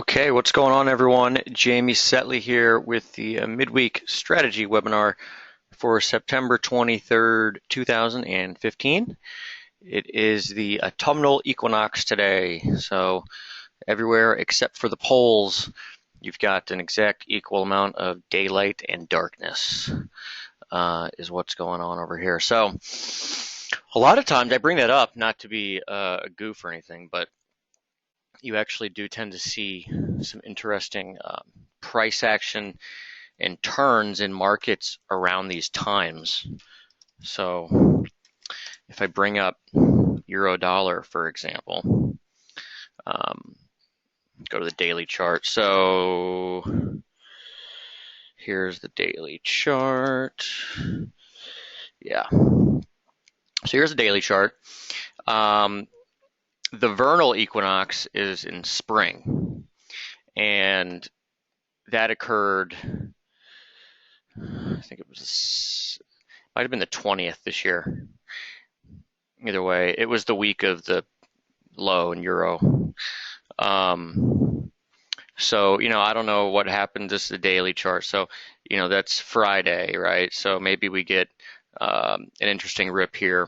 Okay, what's going on, everyone? Jamie Saettele here with the Midweek Strategy webinar for September 23rd, 2015. It is the autumnal equinox today, so everywhere except for the poles, you've got an exact equal amount of daylight and darkness, is what's going on over here. So a lot of times I bring that up not to be a goof or anything, but you actually do tend to see some interesting price action and turns in markets around these times. So if I bring up euro dollar, for example, go to the daily chart. So here's the daily chart. Yeah. So here's the daily chart. The vernal equinox is in spring, and that occurred, I think might have been the 20th this year. Either way, it was the week of the low in euro. So, I don't know what happened. This is the daily chart. So, that's Friday, right? So maybe we get an interesting rip here.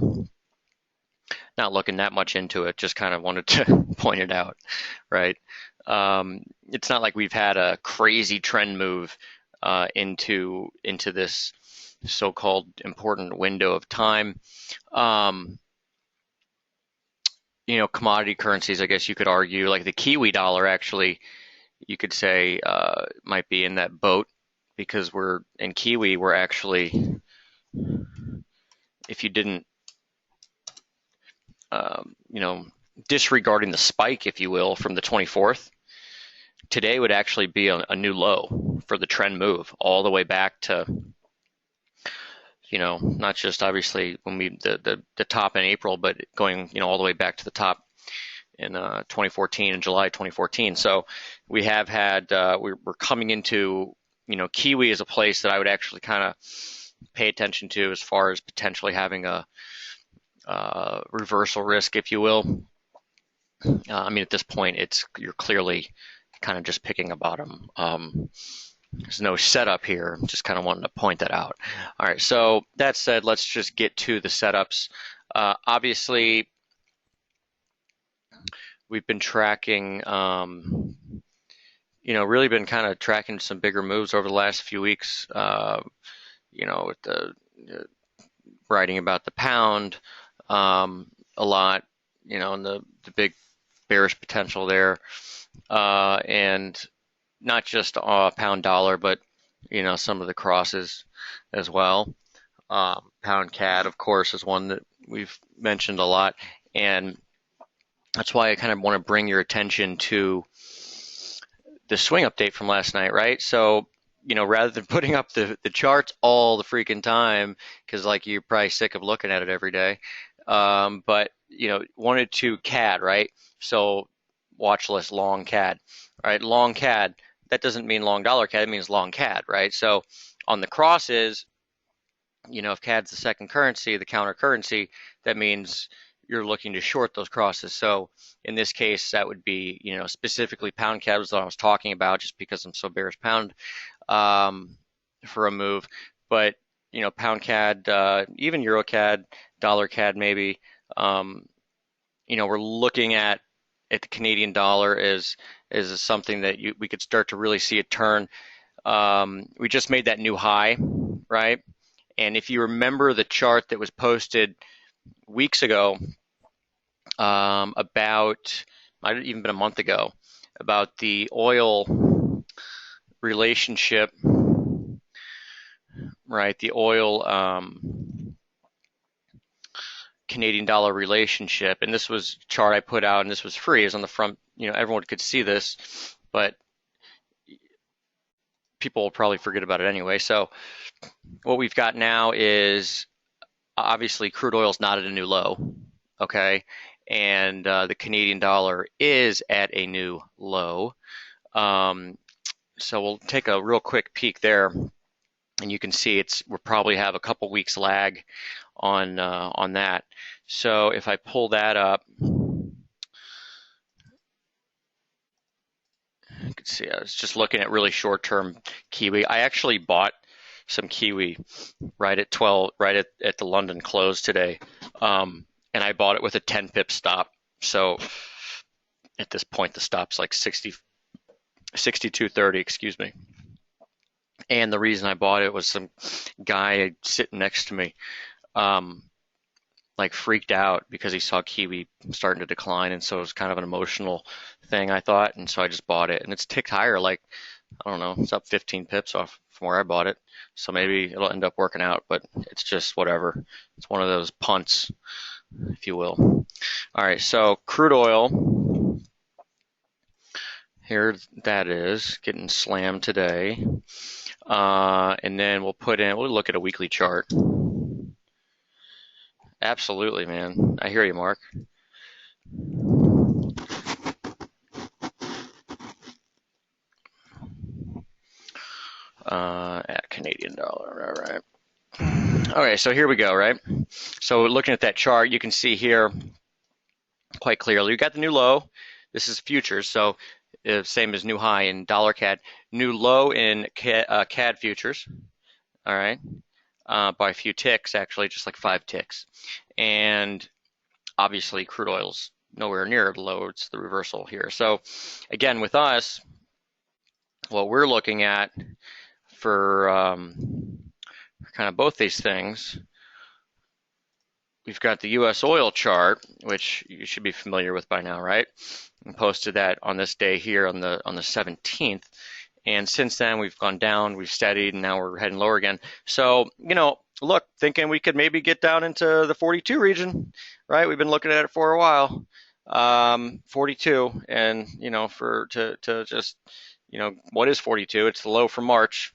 Not looking that much into it, just kind of wanted to point it out, right? It's not like we've had a crazy trend move into this so-called important window of time. Commodity currencies, I guess you could argue, like the Kiwi dollar, actually, you could say might be in that boat, because we're actually, if you didn't, disregarding the spike, if you will, from the 24th, today would actually be a new low for the trend move, all the way back to, not just obviously when the top in April, but going, all the way back to the top in 2014, in July 2014. So we have had, we're coming into, Kiwi is a place that I would actually kind of pay attention to as far as potentially having a reversal risk, if you will. At this point, you're clearly kind of just picking a bottom. There's no setup here. Just kind of wanting to point that out. All right, so that said, let's just get to the setups. Obviously, we've been tracking, really been kind of tracking some bigger moves over the last few weeks, with the writing about the pound a lot, and the big bearish potential there. And not just pound dollar, but some of the crosses as well. Pound CAD, of course, is one that we've mentioned a lot, and that's why I kind of want to bring your attention to the swing update from last night, right? So, rather than putting up the charts all the freaking time, because like you're probably sick of looking at it every day, but wanted to CAD, right? So watch list long CAD, right? Long CAD. That doesn't mean long dollar CAD, it means long CAD, right? So on the crosses, if CAD's the second currency, the counter currency, that means you're looking to short those crosses. So in this case, that would be, specifically pound CAD was what I was talking about, just because I'm so bearish pound for a move. But, pound CAD, even Euro CAD, dollar CAD maybe, we're looking at the Canadian dollar is something that we could start to really see a turn. We just made that new high, right? And if you remember the chart that was posted weeks ago, about, might have even been a month ago, about the oil relationship, right? The oil Canadian dollar relationship, and this was a chart I put out, and this was free. It was on the front, everyone could see this, but people will probably forget about it anyway. So what we've got now is, obviously, crude oil is not at a new low, okay? And the Canadian dollar is at a new low. So we'll take a real quick peek there, and you can see we'll probably have a couple weeks lag on that. So if I pull that up, go could see. I was just looking at really short-term Kiwi. I actually bought some Kiwi right at 12, right at the London close today, and I bought it with a 10 pip stop. So at this point, the stop's like 62.30, excuse me. And the reason I bought it was some guy sitting next to me, um, like freaked out because he saw Kiwi starting to decline, and so it was kind of an emotional thing, I thought, and so I just bought it, and it's ticked higher, like I don't know, it's up 15 pips off from where I bought it, so maybe it'll end up working out, but it's just whatever. It's one of those punts, if you will. All right, so crude oil, here that is getting slammed today, and then we'll look at a weekly chart. Absolutely, man. I hear you, Mark. At Canadian dollar, all right. Okay, so here we go, right? So looking at that chart, you can see here quite clearly, we got the new low. This is futures, so same as new high in dollar CAD. New low in CAD futures, all right, by a few ticks, actually, just like 5 ticks. And obviously, crude oil's nowhere near the low. It's the reversal here. So again, with us, what we're looking at for kind of both these things, we've got the U.S. oil chart, which you should be familiar with by now, right? I posted that on this day here on the 17th. And since then, we've gone down, we've steadied, and now we're heading lower again. So, look, thinking we could maybe get down into the 42 region, right? We've been looking at it for a while, 42, and to just, what is 42? It's the low from March,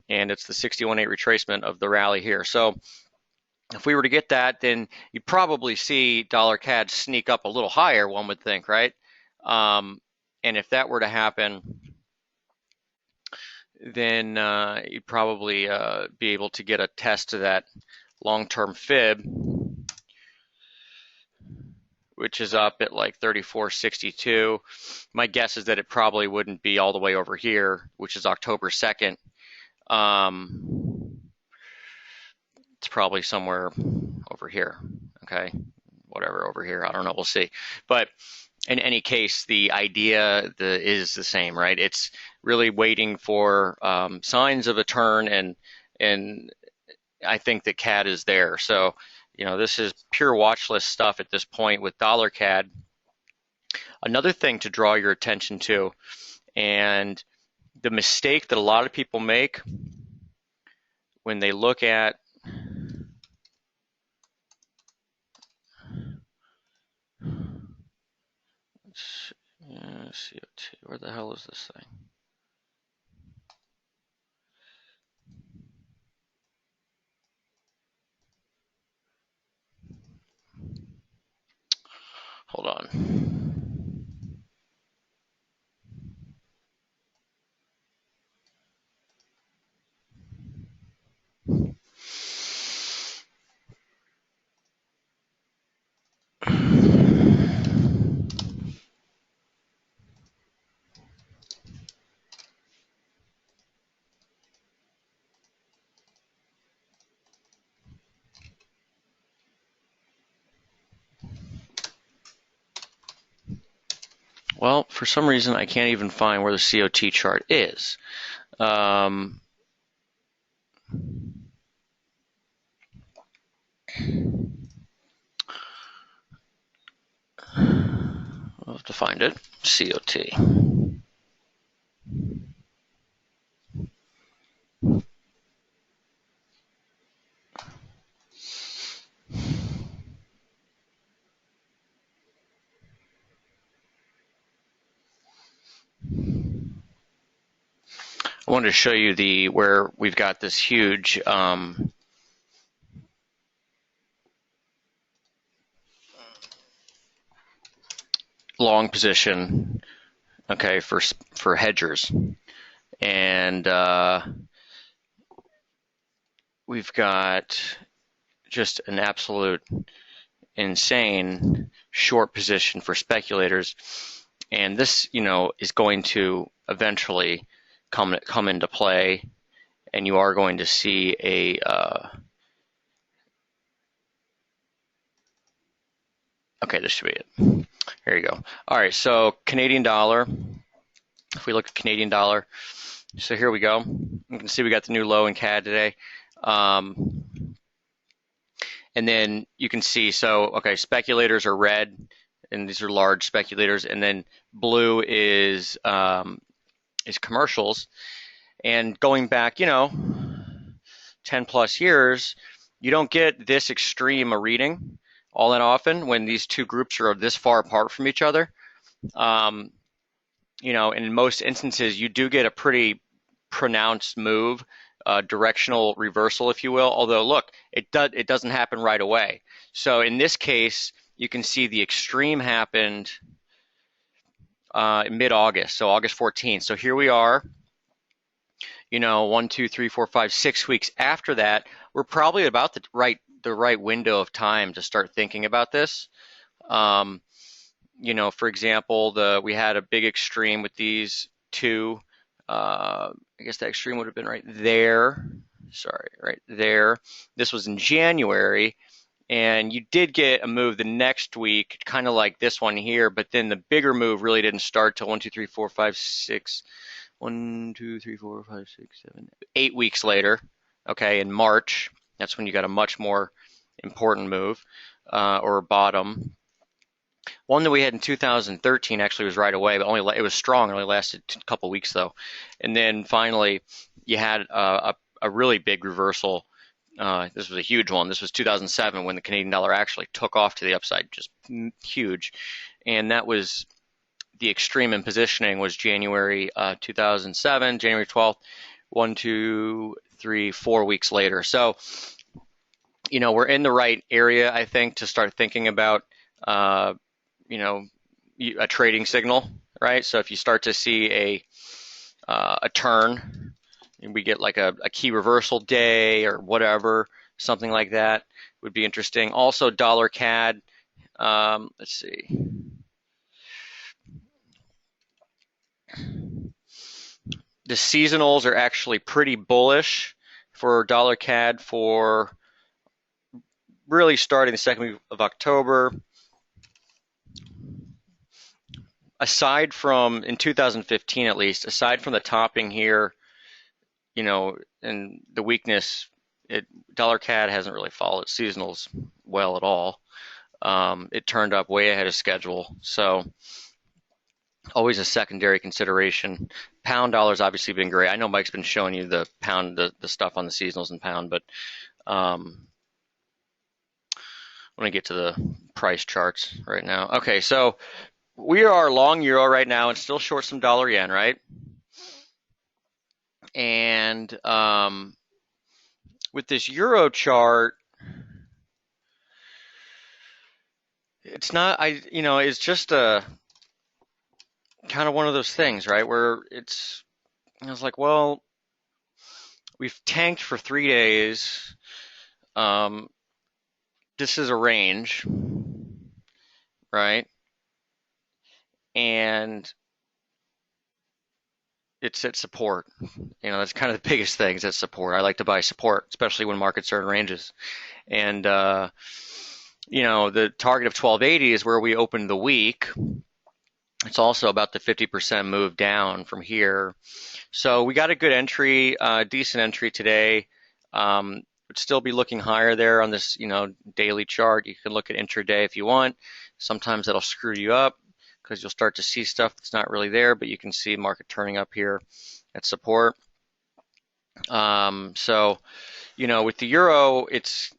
and it's the 61.8 retracement of the rally here. So if we were to get that, then you'd probably see dollar CAD sneak up a little higher, one would think, right? And if that were to happen, then you'd probably be able to get a test to that long-term fib, which is up at like 34.62. My guess is that it probably wouldn't be all the way over here, which is October 2nd. It's probably somewhere over here, okay? Whatever, over here, I don't know, we'll see. But in any case, the idea is the same, right? It's really waiting for signs of a turn, and I think that CAD is there. So, this is pure watch list stuff at this point with dollar CAD. Another thing to draw your attention to, and the mistake that a lot of people make when they look at CO2, where the hell is this thing? Hold on. Well, for some reason, I can't even find where the COT chart is. We'll have to find it. COT. I wanted to show you where we've got this huge long position, okay, for hedgers, and we've got just an absolute insane short position for speculators. And this, is going to eventually come into play, and you are going to see a okay, this should be it. Here you go. All right, so Canadian dollar. If we look at Canadian dollar, so here we go. You can see we got the new low in CAD today. Um, and then you can see, so, okay, speculators are red, and these are large speculators, and then blue is commercials. And going back, 10 plus years, you don't get this extreme a reading all that often when these two groups are this far apart from each other. Um, in most instances, you do get a pretty pronounced move, directional reversal, if you will. Although, look, it doesn't happen right away. So in this case, you can see the extreme happened in mid-August, so August 14th. So here we are, 6 weeks after that. We're probably about the right window of time to start thinking about this. Um, for example, we had a big extreme with these two. I guess that extreme would have been right there. Sorry, right there. This was in January, and you did get a move the next week, kind of like this one here, but then the bigger move really didn't start till 1, 2, 3, 4, 5, 6. 1, 2, 3, 4, 5, 6, 7, 8 weeks later. Okay, in March, that's when you got a much more important move or bottom. One that we had in 2013 actually was right away, but it was strong. It only lasted a couple weeks though, and then finally you had a really big reversal. This was a huge one. This was 2007 when the Canadian dollar actually took off to the upside, just huge, and that was the extreme in positioning was January 2007, January 12th, 1, 2, 3, 4 weeks later. So, we're in the right area, I think, to start thinking about a trading signal, right? So if you start to see a turn, we get like a key reversal day or whatever, something like that would be interesting. Also, dollar CAD. Let's see. The seasonals are actually pretty bullish for dollar CAD for really starting the second week of October. Aside from, in 2015 at least, aside from the topping here, and the weakness, dollar CAD hasn't really followed seasonals well at all. It turned up way ahead of schedule, so always a secondary consideration. Pound dollar's obviously been great. I know Mike's been showing you the pound, the stuff on the seasonals and pound, but I want to get to the price charts right now. Okay, so we are long euro right now and still short some dollar yen, right? And with this euro chart, it's not, it's just a kind of one of those things, right? Where I was like, well, we've tanked for 3 days. This is a range, right? And it's at support. That's kind of the biggest thing is at support. I like to buy support, especially when markets are in ranges. And, the target of 1280 is where we opened the week. It's also about the 50% move down from here. So we got a good entry, decent entry today. Would still be looking higher there on this, daily chart. You can look at intraday if you want. Sometimes that'll screw you up because you'll start to see stuff that's not really there, but you can see market turning up here at support. So, with the euro, it's,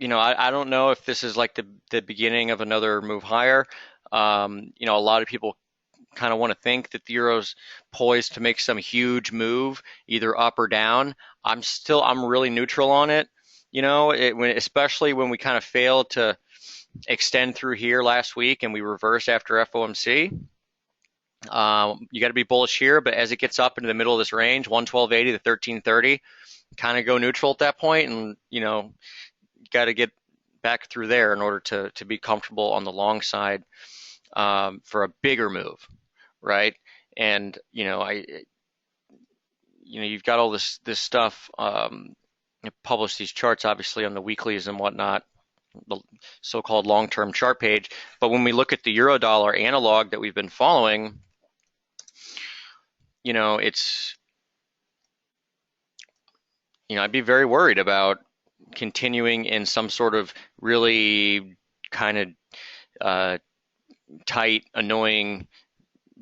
I don't know if this is like the beginning of another move higher. A lot of people kind of want to think that the euro's poised to make some huge move, either up or down. I'm really neutral on it. Especially when we kind of failed to extend through here last week and we reversed after FOMC. You got to be bullish here, but as it gets up into the middle of this range, 112.80 to 1330, kind of go neutral at that point, and you got to get back through there in order to be comfortable on the long side for a bigger move. right? And you've got all this stuff. Publish these charts, obviously, on the weeklies and whatnot, the so-called long-term chart page. But when we look at the euro dollar analog that we've been following, it's I'd be very worried about continuing in some sort of really kind of uh, tight, annoying,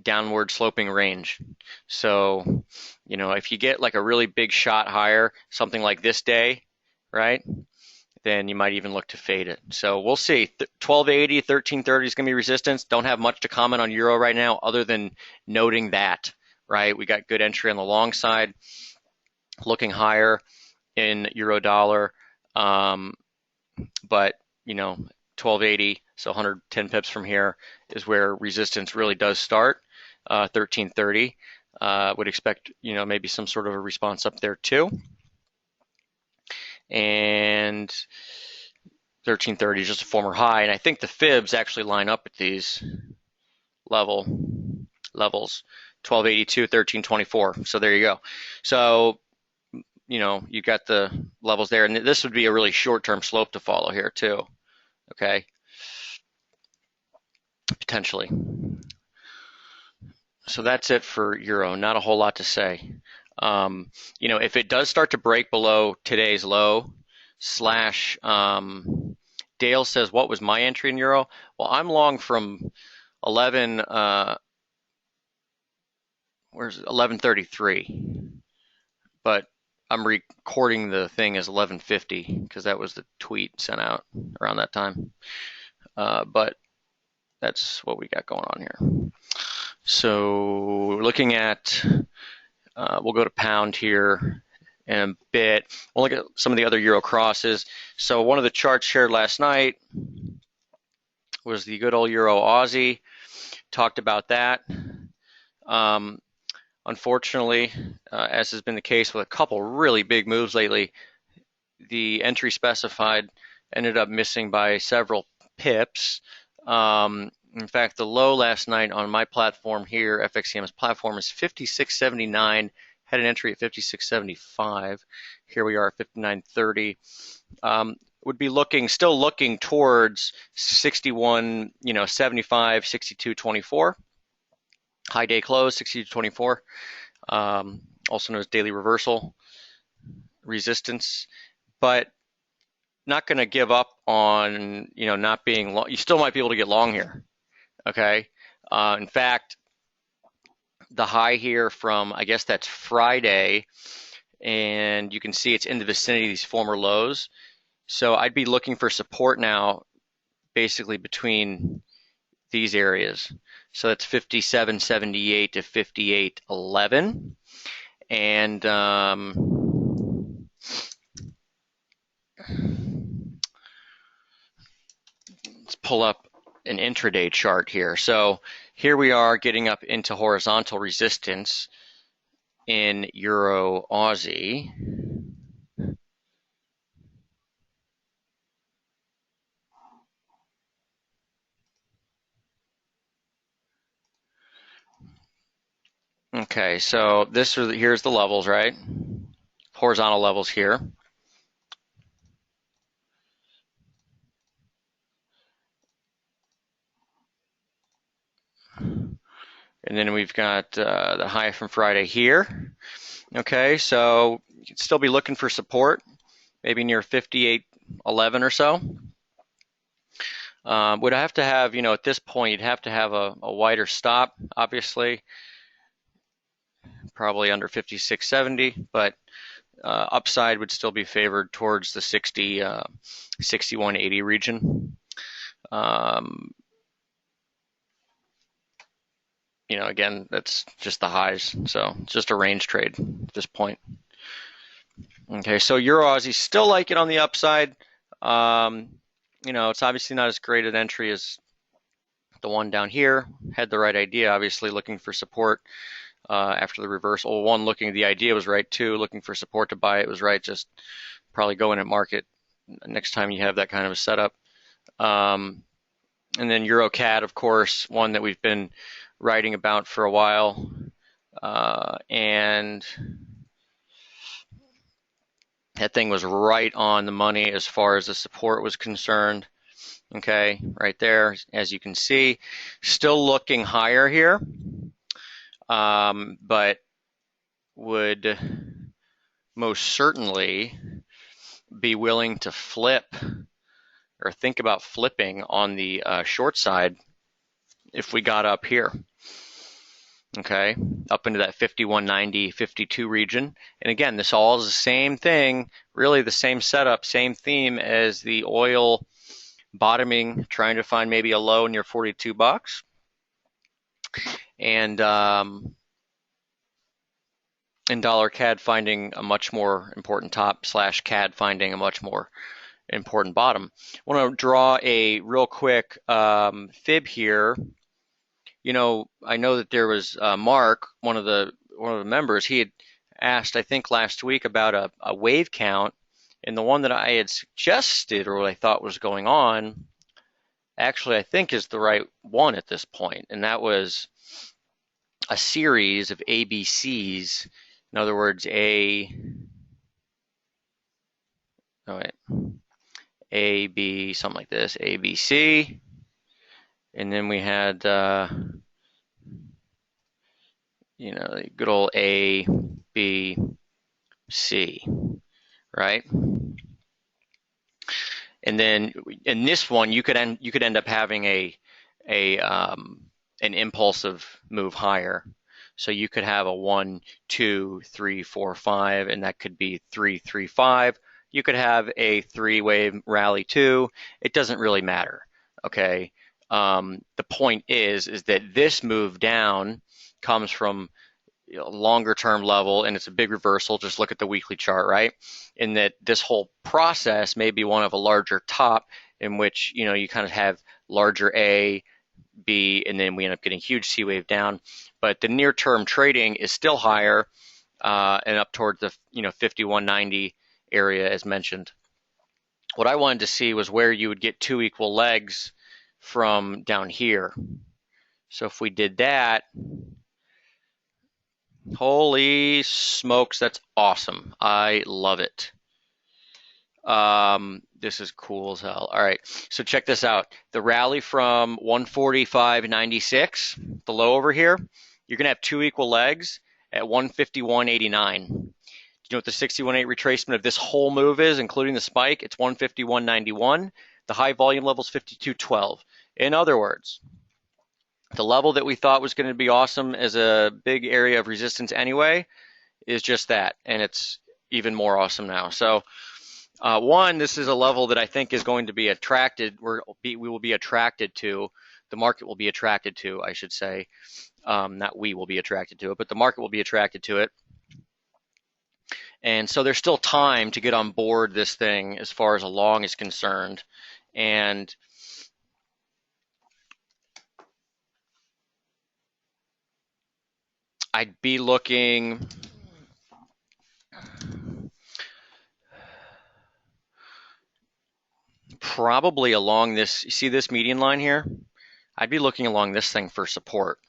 downward sloping range. So, if you get like a really big shot higher, something like this day, right? Then you might even look to fade it. So we'll see. 1280, 1330 is going to be resistance. Don't have much to comment on euro right now other than noting that, right? We got good entry on the long side, looking higher in euro dollar. But 1280, so 110 pips from here is where resistance really does start. 1330, would expect maybe some sort of a response up there too. And 1330 is just a former high, and I think the fibs actually line up at these levels, 1282, 1324. So there you go. So you got the levels there, and this would be a really short-term slope to follow here too. Okay, potentially. So that's it for euro. Not a whole lot to say. If it does start to break below today's low, slash, Dale says, what was my entry in euro? Well, I'm long from 1133, but I'm recording the thing as 1150 because that was the tweet sent out around that time. But that's what we got going on here. So looking at, we'll go to pound here in a bit. We'll look at some of the other euro crosses. So one of the charts shared last night was the good old euro Aussie. Talked about that. Unfortunately, as has been the case with a couple really big moves lately, the entry specified ended up missing by several pips. In fact, the low last night on my platform here, FXCM's platform, is 56.79. Had an entry at 56.75. Here we are at 59.30. Would be still looking towards 61, 75, 62.24. High day close, 62.24. Also known as daily reversal resistance, but not going to give up on not being long. You still might be able to get long here. Okay. In fact, the high here from, I guess that's Friday, and you can see it's in the vicinity of these former lows. So I'd be looking for support now, basically between these areas. So that's 57.78 to 58.11. And let's pull up an intraday chart here. So here we are getting up into horizontal resistance in Euro Aussie. Okay, so here's the levels, right? Horizontal levels here. And then we've got the high from Friday here. Okay, so you can still be looking for support, maybe near 58.11 or so. Would have to have, at this point, you'd have to have a wider stop, obviously, probably under 56.70, but upside would still be favored towards the 61.80 region. Again, that's just the highs, so it's just a range trade at this point. Okay, so Euro Aussie still like it on the upside. It's obviously not as great an entry as the one down here. Had the right idea, obviously looking for support after the reversal. One, looking the idea was right. Two, looking for support to buy it was right. Just probably go in at market next time you have that kind of a setup. And then Euro CAD, of course, one that we've been writing about for a while, and that thing was right on the money as far as the support was concerned. Okay, right there, as you can see, still looking higher here, but would most certainly be willing to flip or think about flipping on the short side if we got up here. Okay, up into that 51.90, 52 region. And again, this all is the same thing, really the same setup, same theme as the oil bottoming, trying to find maybe a low near 42 bucks. And dollar CAD finding a much more important top slash CAD finding a much more important bottom. I want to draw a real quick fib here. You know, I know that there was Mark, one of the members. He had asked, I think, last week about a wave count, and the one that I had suggested or what I thought was going on, actually, I think is the right one at this point, and that was a series of ABCs. In other words, A, B, something like this, ABC, and then we had, you know, good old A, B, C, right? And then in this one, you could end up having a an impulsive move higher. So you could have a 1, 2, 3, 4, 5, and that could be 3, 3, 5. You could have a 3-wave rally too. It doesn't really matter. Okay. The point is that this move down comes from longer term level, and it's a big reversal. Just look at the weekly chart, right? In that this whole process may be one of a larger top in which, you know, you kind of have larger A, B, and then we end up getting huge C wave down. But the near term trading is still higher and up towards the 51.90 area as mentioned. What I wanted to see was where you would get two equal legs from down here. So if we did that, holy smokes, that's awesome. I love it. This is cool as hell. All right, so check this out. The rally from 145.96, the low over here, you're going to have two equal legs at 151.89. Do you know what the 61.8 retracement of this whole move is, including the spike? It's 151.91. The high volume level is 52.12. In other words, the level that we thought was going to be awesome as a big area of resistance anyway is just that, and it's even more awesome now. So one, this is a level that I think is going to be attracted, we will be attracted to, the market will be attracted to, I should say. Not we will be attracted to it, but the market will be attracted to it. And so there's still time to get on board this thing as far as a long is concerned. And I'd be looking probably along this, you see this median line here? I'd be looking along this thing for support.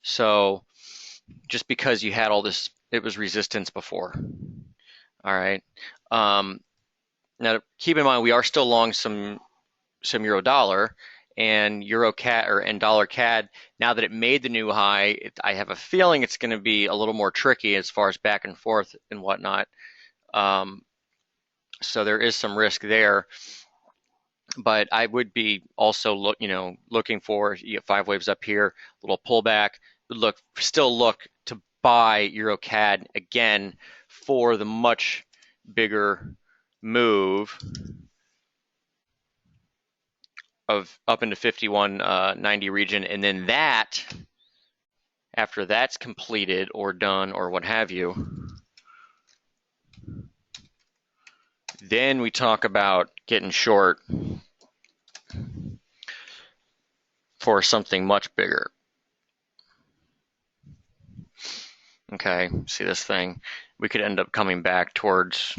So just because you had all this, it was resistance before. All right. Now keep in mind we are still long some euro dollar and euro CAD and dollar CAD. Now that it made the new high, I have a feeling it's going to be a little more tricky as far as back and forth and whatnot. So there is some risk there. But I would be also looking for, you get 5 waves up here, little pullback. Still look to buy euro CAD again for the much bigger move of up into 51.90 region, and then that, after that's completed or done or what have you, then we talk about getting short for something much bigger. Okay, see this thing? We could end up coming back towards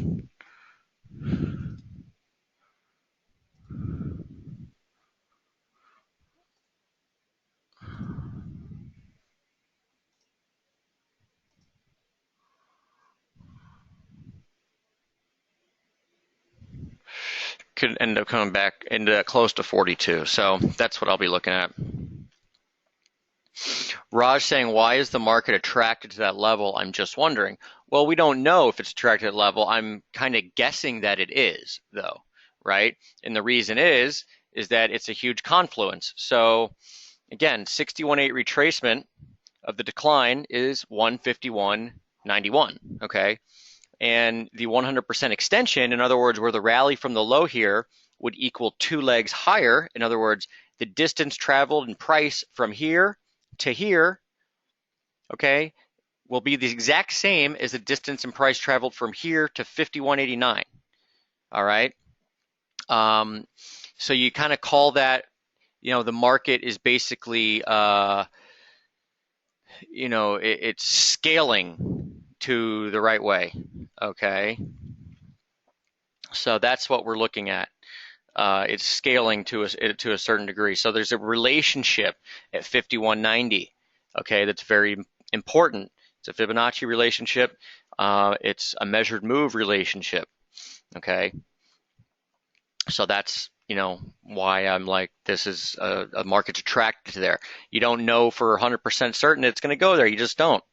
could end up coming back into close to 42. So that's what I'll be looking at. Raj saying, why is the market attracted to that level? I'm just wondering. Well, we don't know if it's attracted to that level. I'm kind of guessing that it is, though, right? And the reason is that it's a huge confluence. So again, 61.8 retracement of the decline is 151.91, okay? And the 100% extension, in other words, where the rally from the low here would equal 2 legs higher, in other words, the distance traveled in price from here to here, okay, will be the exact same as the distance in price traveled from here to 51.89, all right? So you kind of call that, the market is basically, it's scaling to the right way, okay? So that's what we're looking at. It's scaling to a certain degree. So there's a relationship at 51.90, okay, that's very important. It's a Fibonacci relationship. It's a measured move relationship, okay? So that's, why I'm like, this is a market's attracted to there. You don't know for 100% certain it's going to go there. You just don't,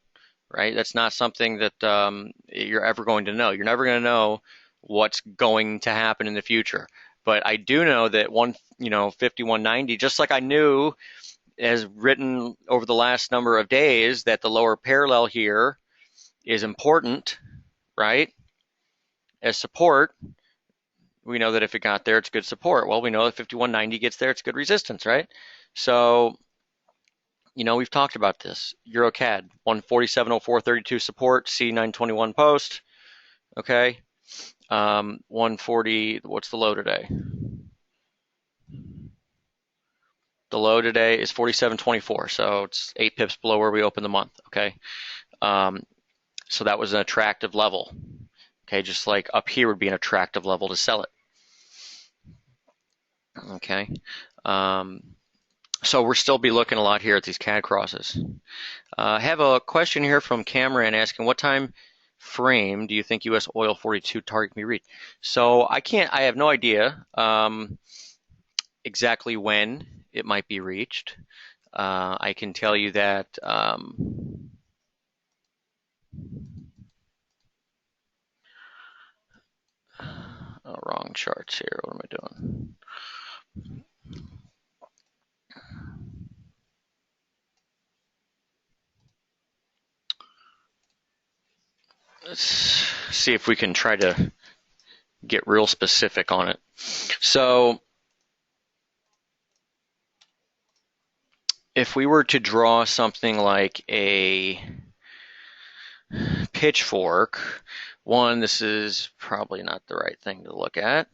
right? That's not something that you're ever going to know. You're never going to know what's going to happen in the future. But I do know that 51.90, just like I knew as written over the last number of days that the lower parallel here is important, right? As support. We know that if it got there, it's good support. Well, we know if 51.90 gets there, it's good resistance, right? So, we've talked about this. EuroCAD, 147.0432 support, C921 post, okay? 140, what's the low today? The low today is 47.24, so it's 8 pips below where we opened the month, okay? So that was an attractive level, okay? Just like up here would be an attractive level to sell it. Okay, so we'll still be looking a lot here at these CAD crosses. I have a question here from Cameron asking, what time frame do you think U.S. oil 42 target can be reached? So I have no idea exactly when it might be reached. I can tell you that wrong charts here. What am I doing? Let's see if we can try to get real specific on it. So if we were to draw something like a pitchfork, this is probably not the right thing to look at.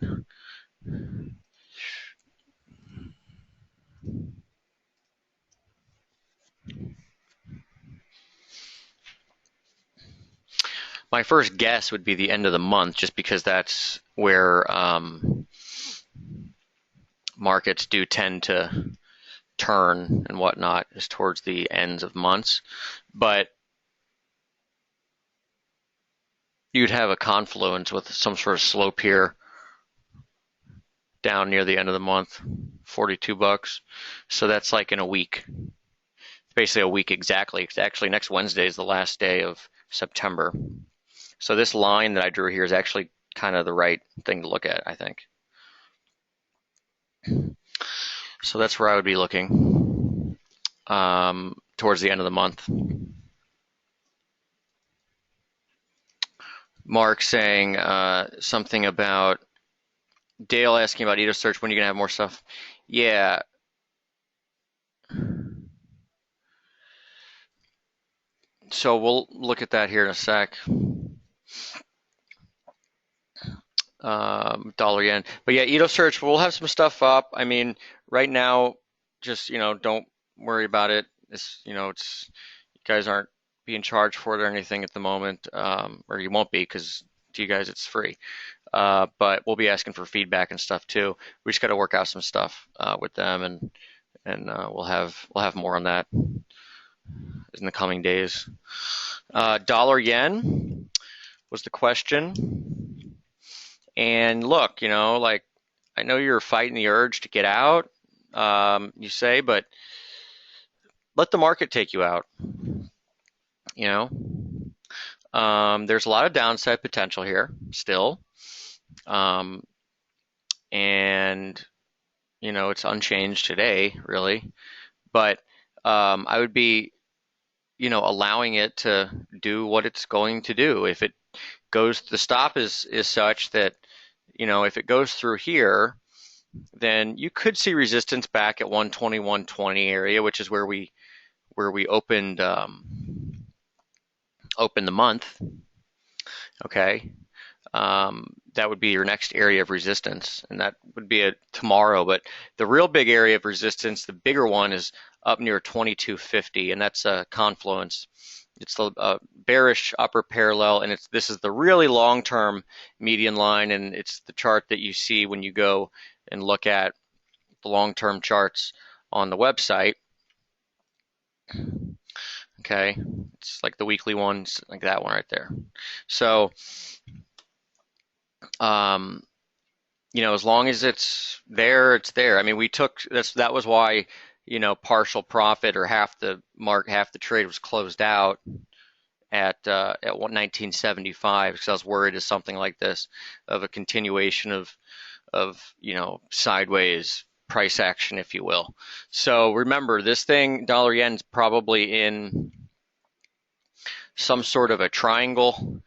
My first guess would be the end of the month, just because that's where markets do tend to turn and whatnot, is towards the ends of months. But you'd have a confluence with some sort of slope here down near the end of the month, $42. So that's like in a week. It's basically a week exactly. It's actually next Wednesday is the last day of September. So this line that I drew here is actually kind of the right thing to look at, I think. So that's where I would be looking towards the end of the month. Mark saying something about Dale asking about EdoSearch, when are you going to have more stuff? Yeah. So we'll look at that here in a sec. Dollar yen. But yeah, EdoSearch, we'll have some stuff up. I mean, right now, just, don't worry about it. It's, you guys aren't being charged for it or anything at the moment, or you won't be, because to you guys it's free. But we'll be asking for feedback and stuff too. We just got to work out some stuff with them, and we'll have more on that in the coming days. Dollar yen was the question. And look, like I know you're fighting the urge to get out, you say, but let the market take you out. You know, there's a lot of downside potential here still, um, and it's unchanged today, really. But I would be, allowing it to do what it's going to do. If it goes, the stop is such that, if it goes through here, then you could see resistance back at 120, 120 area, which is where we opened the month. Okay, that would be your next area of resistance, and that would be a tomorrow. But the real big area of resistance, the bigger one, is up near 2250, and that's a confluence. It's the bearish upper parallel, and this is the really long-term median line, and it's the chart that you see when you go and look at the long-term charts on the website. Okay, it's like the weekly ones, like that one right there. So, as long as it's there, it's there. I mean, that was why, partial profit or half the trade was closed out at 1975, because I was worried of something like this, of a continuation of sideways price action, if you will. So remember, this thing, dollar yen, is probably in some sort of a triangle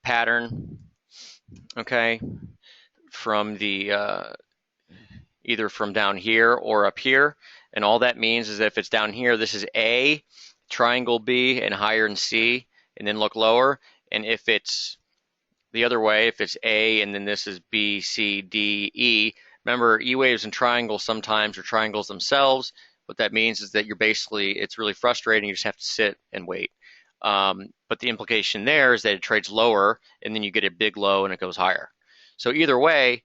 pattern, okay, from the either from down here or up here. And all that means is that if it's down here, this is A, triangle B, and higher in C, and then look lower. And if it's the other way, if it's A and then this is B, C, D, E, remember, E waves and triangles sometimes are triangles themselves. What that means is that it's really frustrating. You just have to sit and wait. But the implication there is that it trades lower, and then you get a big low and it goes higher. So either way,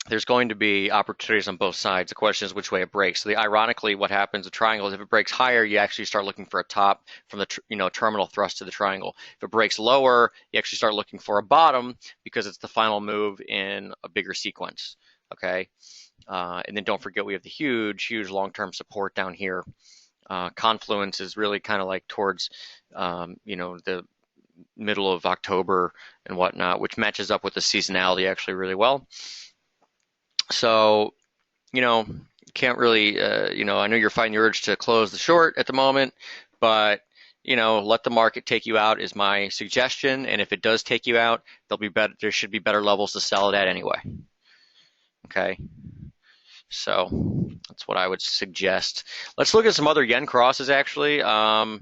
there's going to be opportunities on both sides. The question is which way it breaks. So ironically, what happens with triangles, if it breaks higher, you actually start looking for a top from the terminal thrust of the triangle. If it breaks lower, you actually start looking for a bottom, because it's the final move in a bigger sequence. Okay, and then don't forget, we have the huge long-term support down here. Confluence is really kind of like towards the middle of October and whatnot, which matches up with the seasonality actually really well. So, can't really, I know you're fighting the urge to close the short at the moment, but, let the market take you out is my suggestion. And if it does take you out, there should be better levels to sell it at anyway. Okay. So that's what I would suggest. Let's look at some other yen crosses, actually. I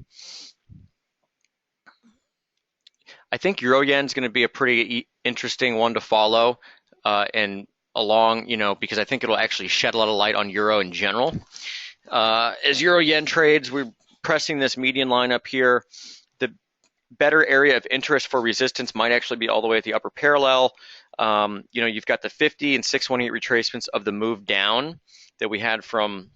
think euro yen is going to be a pretty interesting one to follow, and along, because I think it'll actually shed a lot of light on euro in general. As euro yen trades, we're pressing this median line up here. The better area of interest for resistance might actually be all the way at the upper parallel. You've got the 50 and 618 retracements of the move down that we had from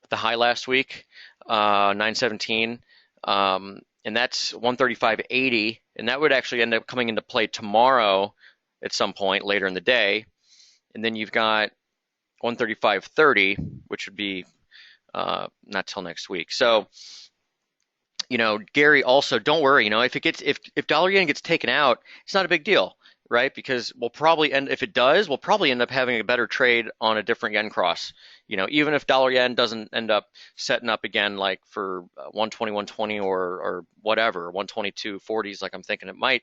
the high last week, 917, and that's 135.80, and that would actually end up coming into play tomorrow at some point later in the day. And then you've got 135.30, which would be not till next week. So, Gary, also don't worry. If dollar yen gets taken out, it's not a big deal, right? Because if it does, we'll probably end up having a better trade on a different yen cross. Even if dollar yen doesn't end up setting up again, like for 120, 120 or whatever, 122.40s, like I'm thinking it might,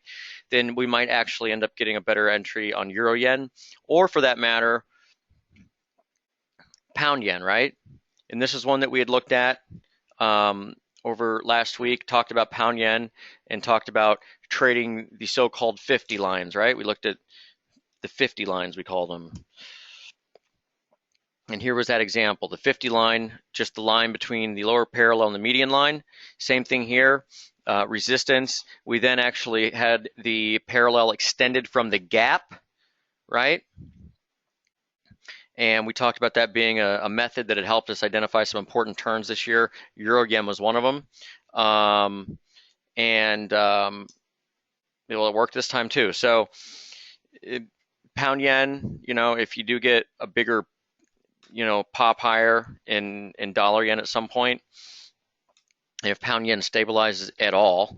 then we might actually end up getting a better entry on euro yen, or for that matter, pound yen, right? And this is one that we had looked at over last week, talked about pound yen and talked about trading the so-called 50 lines, right? We looked at the 50 lines, we call them. And here was that example, the 50 line, just the line between the lower parallel and the median line. Same thing here, resistance. We then actually had the parallel extended from the gap, right? And we talked about that being a method that had helped us identify some important turns this year. Euro yen was one of them. It'll work this time too. So it, pound yen, if you do get a bigger, pop higher in dollar yen at some point, and if pound yen stabilizes at all,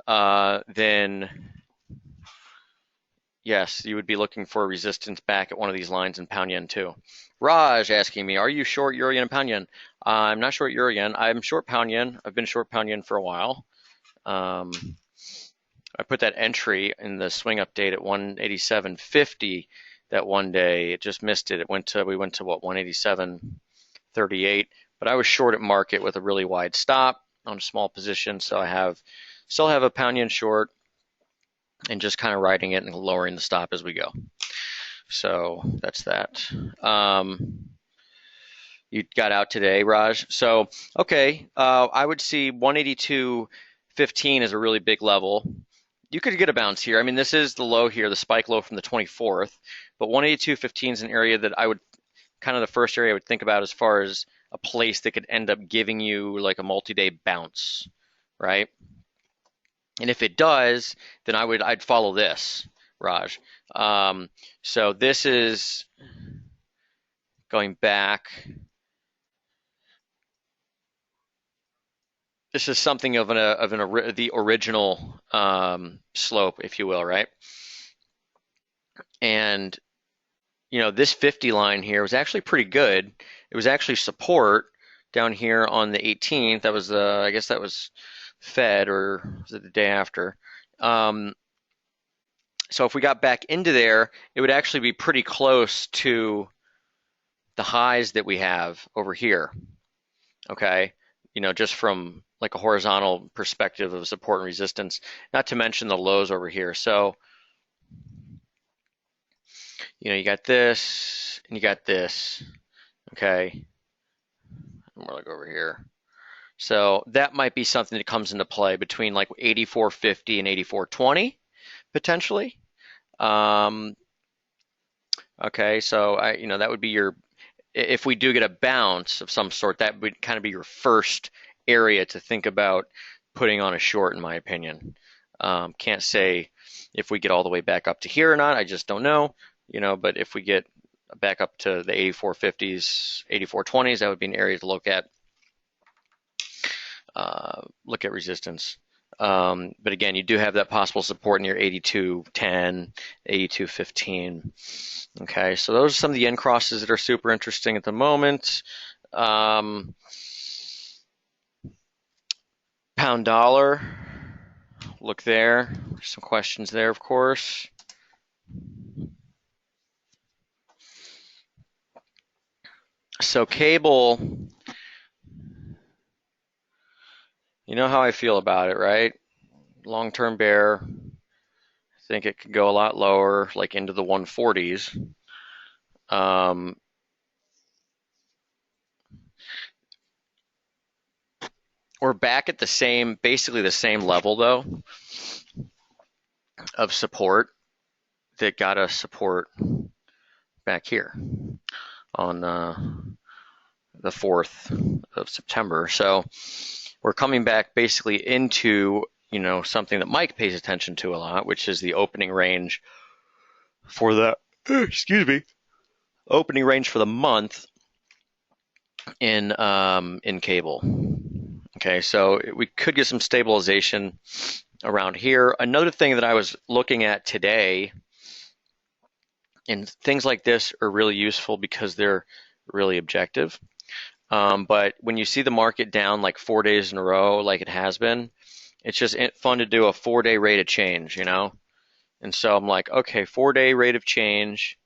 then yes, you would be looking for resistance back at one of these lines in pound yen too. Raj asking me, are you short euro yen and pound yen? I'm not short euro yen. I'm short pound yen. I've been short pound yen for a while. Um, I put that entry in the swing update at 187.50 that one day. It just missed it. We went to what, 187.38, but I was short at market with a really wide stop on a small position, so still have a pound yen short and just kind of riding it and lowering the stop as we go. So that's that. You got out today, Raj. So, okay, I would see 182.15 is a really big level. You could get a bounce here. I mean, this is the low here, the spike low from the 24th, but 182.15 is an area that I would kind of the first area I would think about as far as a place that could end up giving you like a multi-day bounce, right? And if it does, then I'd follow this, Raj. So this is going back. This is something of the original slope, if you will, right? And this 50 line here was actually pretty good. It was actually support down here on the 18th. That was I guess that was Fed, or was it the day after? So if we got back into there, it would actually be pretty close to the highs that we have over here. Okay, just from like a horizontal perspective of support and resistance, not to mention the lows over here. So you got this and you got this. Okay, more like over here. So that might be something that comes into play between like 84.50 and 84.20 potentially. Okay, so that would be if we do get a bounce of some sort, that would kind of be your first area to think about putting on a short, in my opinion. Can't say if we get all the way back up to here or not. I just don't know, but if we get back up to the 84.50s, 84.20s, that would be an area to look at. Look at resistance. But again, you do have that possible support near 82.10, 82.15. Okay, so those are some of the yen crosses that are super interesting at the moment. Pound dollar, look there. There's some questions there, of course. So cable, you know how I feel about it, right? Long-term bear. I think it could go a lot lower, like into the 140s. We're back at basically the same level though, of support that got us support back here on the 4th of September. So we're coming back basically into something that Mike pays attention to a lot, which is the opening range for the opening range for the month in cable. Okay, so we could get some stabilization around here. Another thing that I was looking at today, and things like this are really useful because they're really objective. But when you see the market down like 4 days in a row, like it has been, it's just fun to do a 4-day rate of change, And so I'm like, okay, 4-day rate of change.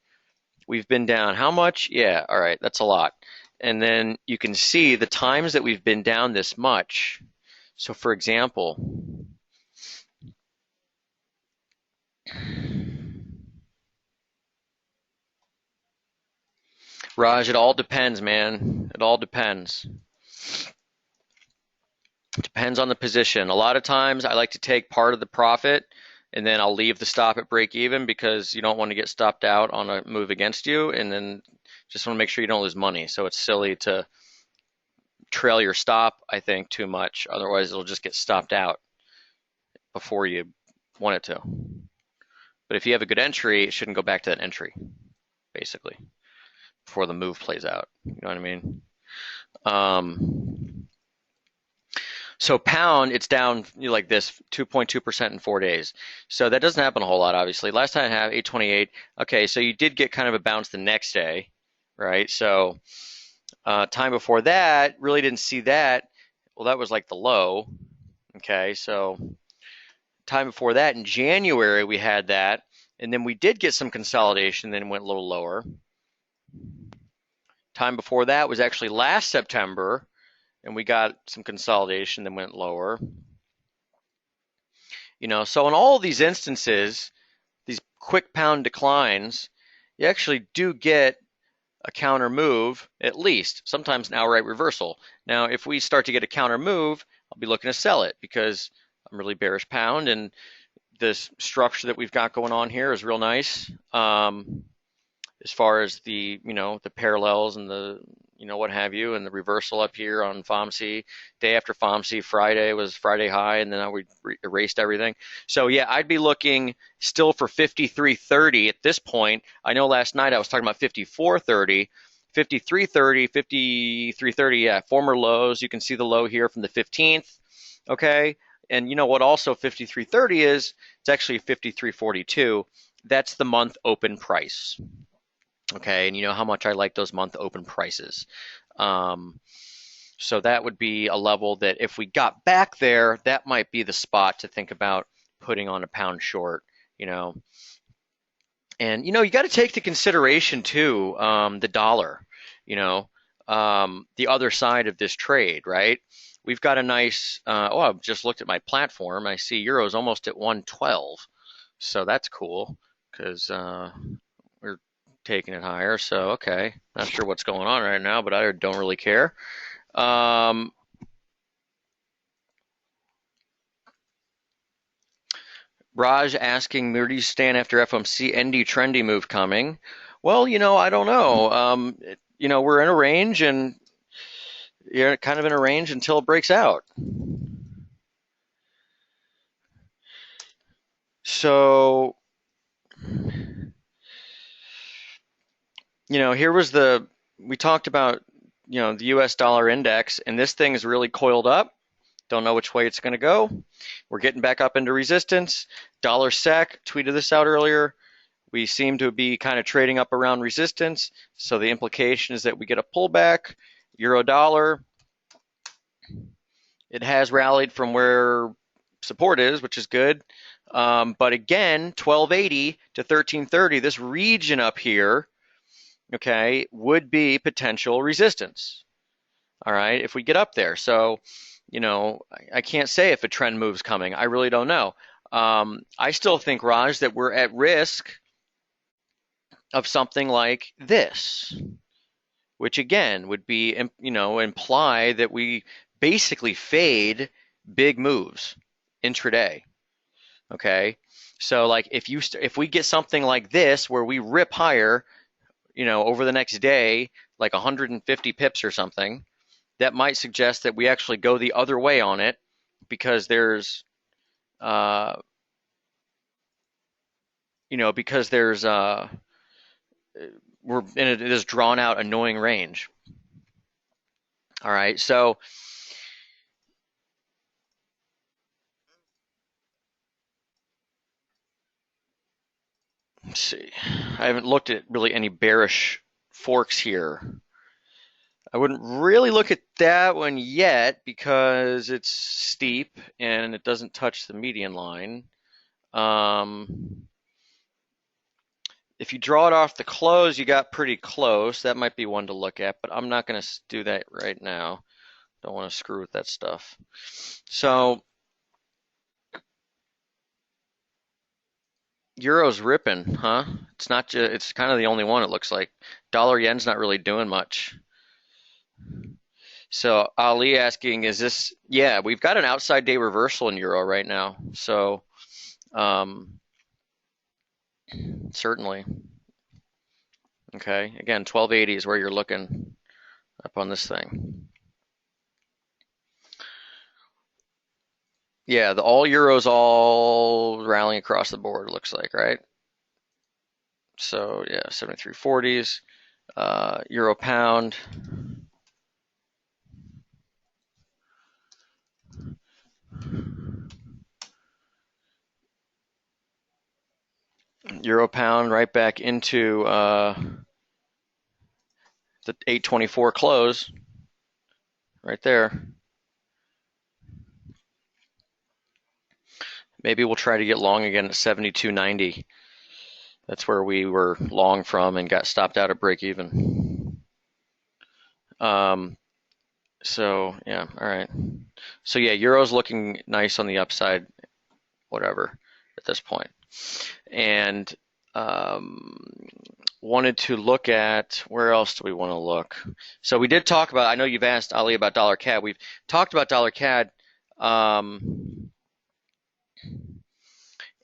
We've been down how much? Yeah, all right, that's a lot. And then you can see the times that we've been down this much. So for example, Raj, it all depends, man. It all depends. It depends on the position. A lot of times I like to take part of the profit and then I'll leave the stop at break even because you don't want to get stopped out on a move against you, and then just want to make sure you don't lose money. So it's silly to trail your stop, I think, too much. Otherwise, it'll just get stopped out before you want it to. But if you have a good entry, it shouldn't go back to that entry, basically, before the move plays out. You know what I mean? Um, so pound, it's down like this, 2.2% in 4 days. So that doesn't happen a whole lot, obviously. Last time I had 828. Okay, so you did get kind of a bounce the next day, right? So time before that, really didn't see that. Well, that was like the low. Okay, so time before that in January we had that, and then we did get some consolidation, then it went a little lower. Time before that was actually last September, and we got some consolidation, then went lower. So in all of these instances, these quick pound declines, you actually do get a counter move, at least, sometimes an outright reversal. Now, if we start to get a counter move, I'll be looking to sell it because I'm really bearish pound, and this structure that we've got going on here is real nice. As far as the parallels and the what have you, and the reversal up here on FOMC, day after FOMC, Friday was Friday high, and then we erased everything. So yeah, I'd be looking still for 53.30 at this point. I know last night I was talking about 54.30, 53.30, 53.30. Yeah, former lows. You can see the low here from the 15th. Okay, and you know what? Also 53.30 is, it's actually 53.42. That's the month open price. Okay, and you know how much I like those month open prices. Um, so that would be a level that if we got back there, that might be the spot to think about putting on a pound short, you know. And you got to take into consideration too, the dollar, you know, the other side of this trade, right? We've got a nice, I've just looked at my platform. I see Euro's almost at 112. So that's cool because we're taking it higher. So, okay. Not sure what's going on right now, but I don't really care. Um, Raj asking, where do you stand after FOMC? ND trendy move coming. Well, I don't know. We're in a range, and you're kind of in a range until it breaks out. So, we talked about, the US dollar index, and this thing is really coiled up. Don't know which way it's going to go. We're getting back up into resistance. Dollar SEK, tweeted this out earlier. We seem to be kind of trading up around resistance. So the implication is that we get a pullback. Euro dollar, it has rallied from where support is, which is good. But again, 1280 to 1330, this region up here, okay, would be potential resistance. All right, if we get up there. So, I can't say if a trend move's coming. I really don't know. I still think, Raj, that we're at risk of something like this, which again would be, imply that we basically fade big moves intraday. Okay, so like if we get something like this where we rip higher, over the next day, like 150 pips or something, that might suggest that we actually go the other way on it because there's, uh, because there's, we're in this drawn out, annoying range. All right, so let's see. I haven't looked at really any bearish forks here. I wouldn't really look at that one yet because it's steep and it doesn't touch the median line. If you draw it off the close, you got pretty close. That might be one to look at, but I'm not going to do that right now. Don't want to screw with that stuff. So Euro's ripping, huh? It's not just, it's kind of the only one it looks like. Dollar yen's not really doing much. So Ali asking, is this, yeah, we've got an outside day reversal in Euro right now. So um, certainly. Okay, again, 1280 is where you're looking up on this thing. Yeah, the all euros all rallying across the board, it looks like, right? So yeah, 73.40s, euro pound, euro pound right back into the 824 close right there. Maybe we'll try to get long again at 72.90. That's where we were long from and got stopped out at break even. Um, so yeah, all right. So yeah, euro's looking nice on the upside, whatever, at this point. And um, wanted to look at where else do we want to look? So we did talk about. I know you've asked Ali about dollar CAD. We've talked about dollar CAD,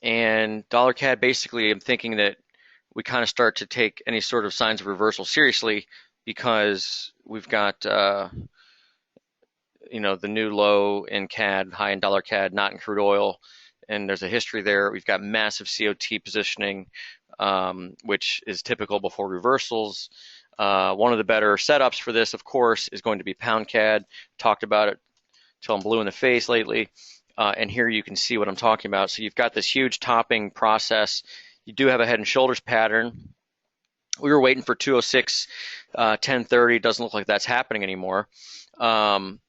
and dollar CAD. Basically, I'm thinking that we kind of start to take any sort of signs of reversal seriously because we've got the new low in CAD, high in dollar CAD, not in crude oil, and there's a history there. We've got massive COT positioning, which is typical before reversals. One of the better setups for this, of course, is going to be pound CAD. Talked about it till I'm blue in the face lately. And here you can see what I'm talking about. So you've got this huge topping process. You do have a head and shoulders pattern. We were waiting for 206, 1030. Doesn't look like that's happening anymore. Um,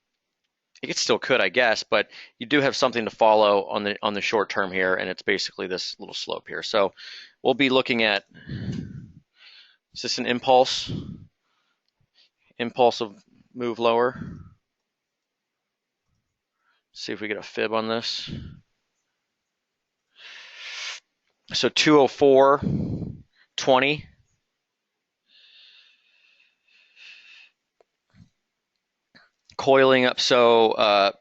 it still could, I guess, but you do have something to follow on the short term here, and it's basically this little slope here. So we'll be looking at, is this an impulsive move lower? See if we get a fib on this. So 204.20. Coiling up so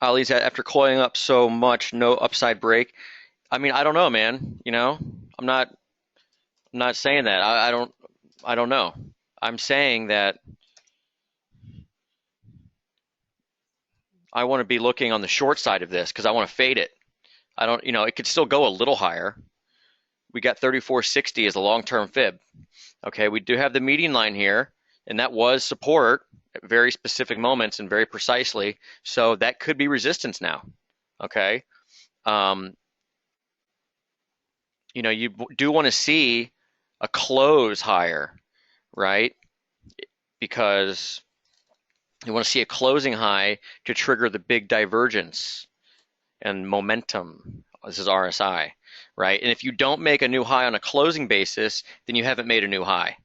Ali's after coiling up so much, no upside break. I mean, I don't know, man. I'm not saying that. I don't know. I'm saying that I want to be looking on the short side of this because I want to fade it. I don't, it could still go a little higher. We got 34.60 as a long-term fib. Okay, we do have the median line here, and that was support at very specific moments and very precisely. So that could be resistance now. Okay, um, you do want to see a close higher, right? Because you want to see a closing high to trigger the big divergence and momentum. This is RSI, right? And if you don't make a new high on a closing basis, then you haven't made a new high.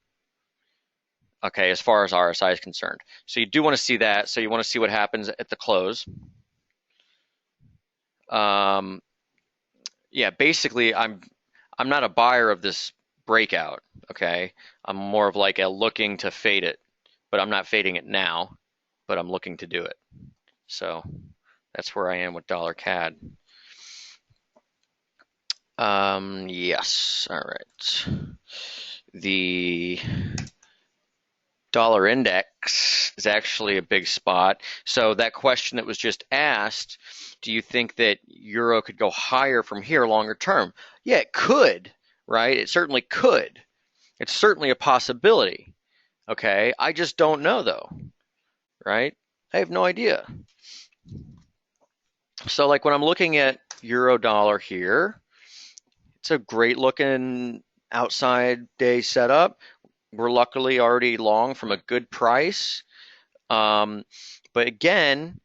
Okay, as far as RSI is concerned. So you do want to see that. So you want to see what happens at the close. Um, yeah, basically, I'm not a buyer of this breakout. Okay, I'm more of like a looking to fade it, but I'm not fading it now, but I'm looking to do it. So that's where I am with dollar CAD. Yes. All right. The dollar index is actually a big spot. So that question that was just asked, do you think that euro could go higher from here longer term? Yeah, it could, right? It certainly could. It's certainly a possibility. Okay. I just don't know though, right? I have no idea. So like when I'm looking at euro dollar here, it's a great looking outside day setup. We're luckily already long from a good price. Um, but again,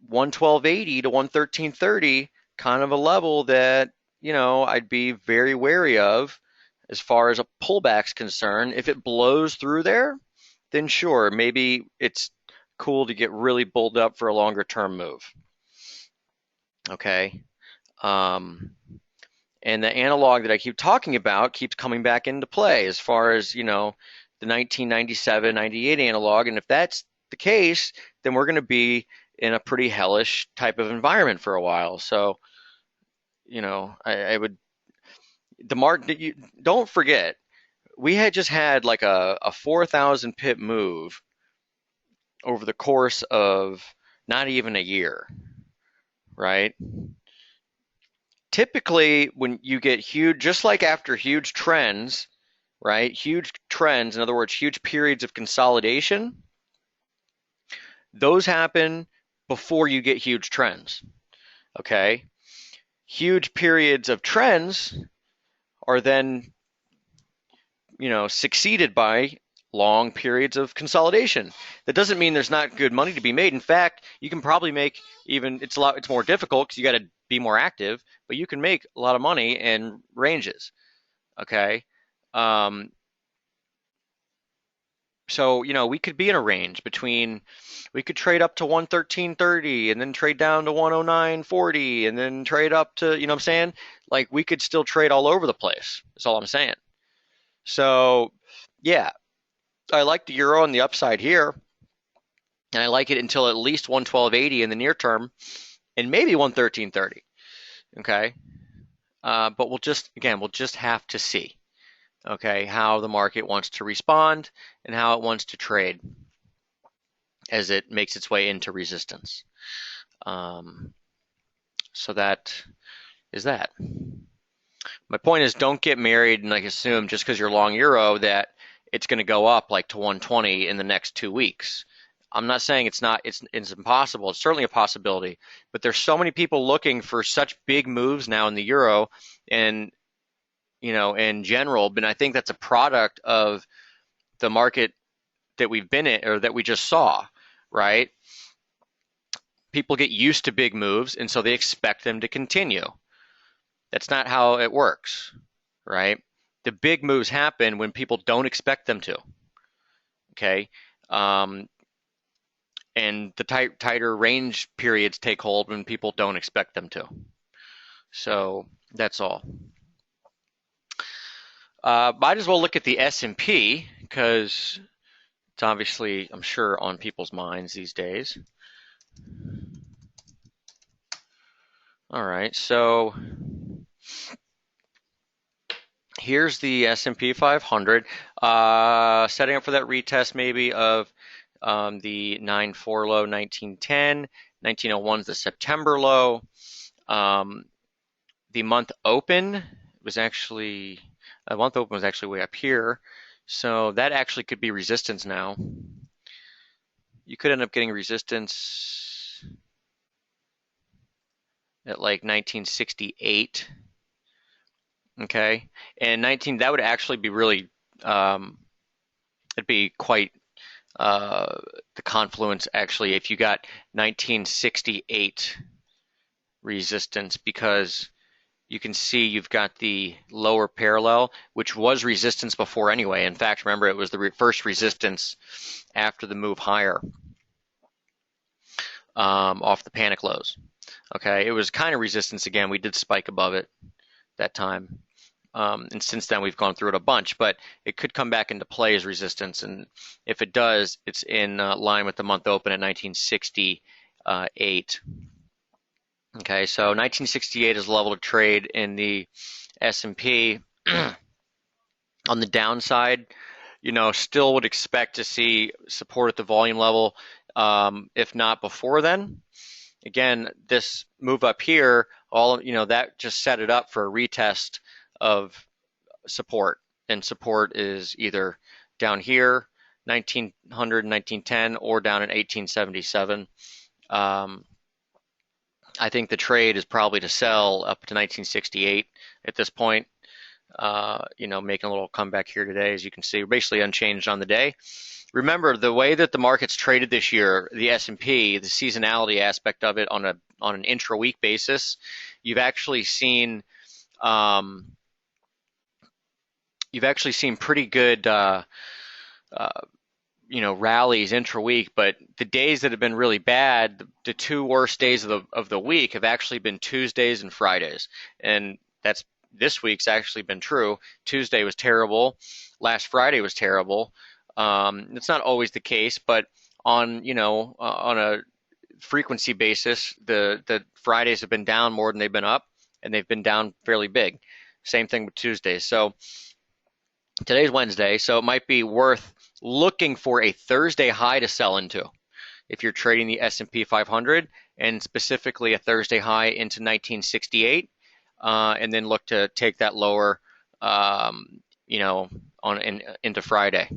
112.80 to 113.30, kind of a level that, I'd be very wary of as far as a pullback's concerned. If it blows through there, then sure, maybe it's cool to get really bulled up for a longer term move. Okay. Um, and the analog that I keep talking about keeps coming back into play as far as, the 1997, 98 analog. And if that's the case, then we're going to be in a pretty hellish type of environment for a while. So, I would, the market, don't forget, we had just had like a 4,000 pip move over the course of not even a year, right? Typically, when you get huge, just like after huge trends, right? Huge trends, in other words, huge periods of consolidation, those happen before you get huge trends, okay? Huge periods of trends are then, succeeded by long periods of consolidation. That doesn't mean there's not good money to be made. In fact, you can probably make even it's more difficult because you got to be more active, but you can make a lot of money in ranges. Okay. Um, so, we could be in a range between we could trade up to 113.30 and then trade down to 109.40 and then trade up to, what I'm saying? Like we could still trade all over the place. That's all I'm saying. So, yeah, I like the euro on the upside here, and I like it until at least 112.80 in the near term, and maybe 113.30. Okay, but we'll just have to see. Okay, how the market wants to respond and how it wants to trade as it makes its way into resistance. Um, so that is that. My point is, don't get married and like assume just because you're long euro that it's going to go up like to 120 in the next 2 weeks. I'm not saying it's not, it's impossible. It's certainly a possibility, but there's so many people looking for such big moves now in the euro and, in general, but I think that's a product of the market that we've been in or that we just saw, right? People get used to big moves and so they expect them to continue. That's not how it works, right? The big moves happen when people don't expect them to, okay? Um, and the tighter range periods take hold when people don't expect them to. So that's all. Might as well look at the S&P because it's obviously, I'm sure, on people's minds these days. All right, so here's the S&P 500, setting up for that retest maybe of the 9.4 low, 1910, 1901 is the September low. The month open was actually way up here, so that actually could be resistance now. You could end up getting resistance at like 1968. Okay, and that would actually be really it'd be quite the confluence actually if you got 1968 resistance because you can see you've got the lower parallel, which was resistance before anyway. In fact, remember, it was the first resistance after the move higher off the panic lows. Okay, it was kind of resistance again. We did spike above it that time. And since then, we've gone through it a bunch, but it could come back into play as resistance. And if it does, it's in line with the month open at 1968. Okay, so 1968 is the level of trade in the S&P. On the downside, still would expect to see support at the volume level, if not before then. Again, this move up here, that just set it up for a retest of support, and support is either down here, 1900, 1910, or down in 1877. I think the trade is probably to sell up to 1968 at this point. Making a little comeback here today, as you can see, we're basically unchanged on the day. Remember, the way that the market's traded this year, the S&P, the seasonality aspect of it on an intra-week basis, you've actually seen pretty good rallies intra-week, but the days that have been really bad, the two worst days of the week have actually been Tuesdays and Fridays, and that's this week's actually been true. Tuesday was terrible. Last Friday was terrible. It's not always the case, but on a frequency basis, the Fridays have been down more than they've been up, and they've been down fairly big. Same thing with Tuesdays. So today's Wednesday, so it might be worth looking for a Thursday high to sell into if you're trading the S&P 500 and specifically a Thursday high into 1968, and then look to take that lower, you know, into Friday.